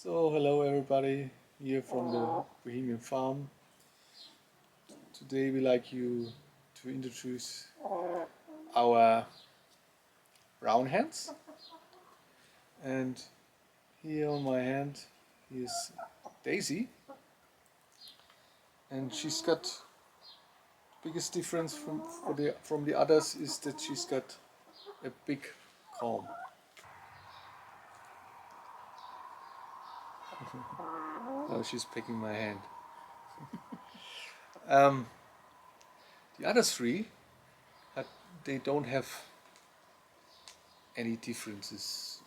So hello everybody, here from the Bohemian Farm. Today we like you to introduce our brown hens. And here on my hand is Daisy, and she's got biggest difference from the others is that she's got a big comb. Now she's pecking my hand. Um, the other three, they don't have any differences.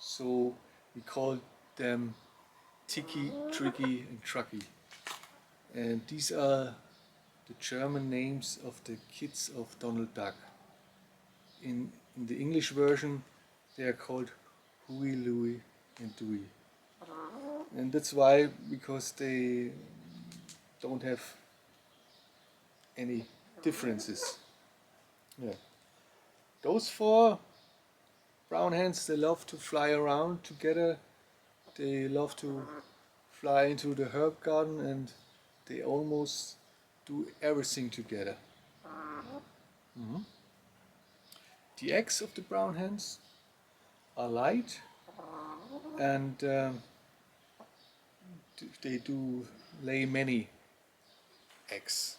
So we call them Tiki, Tricky and Trucky. And these are the German names of the kids of Donald Duck. In the English version they are called Huey, Louie and Dewey. And that's why, because they don't have any differences. Yeah. Those four brown hens, they love to fly around together. They love to fly into the herb garden, and they almost do everything together. Mhm. The eggs of the brown hens are light, and they do lay many eggs.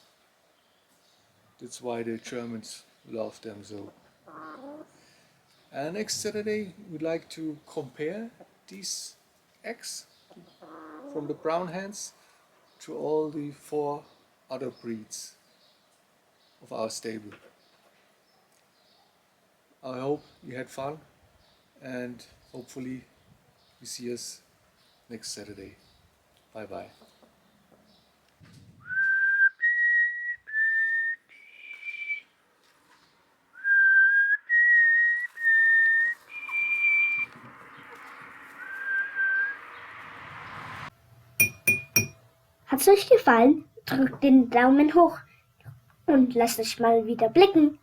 That's why the Germans love them so. And next Saturday we'd like to compare these eggs from the brown hens to all the four other breeds of our stable. I hope you had fun, and hopefully you see us next Saturday. Bye bye. Hat's euch gefallen? Drückt den Daumen hoch und lasst euch mal wieder blicken.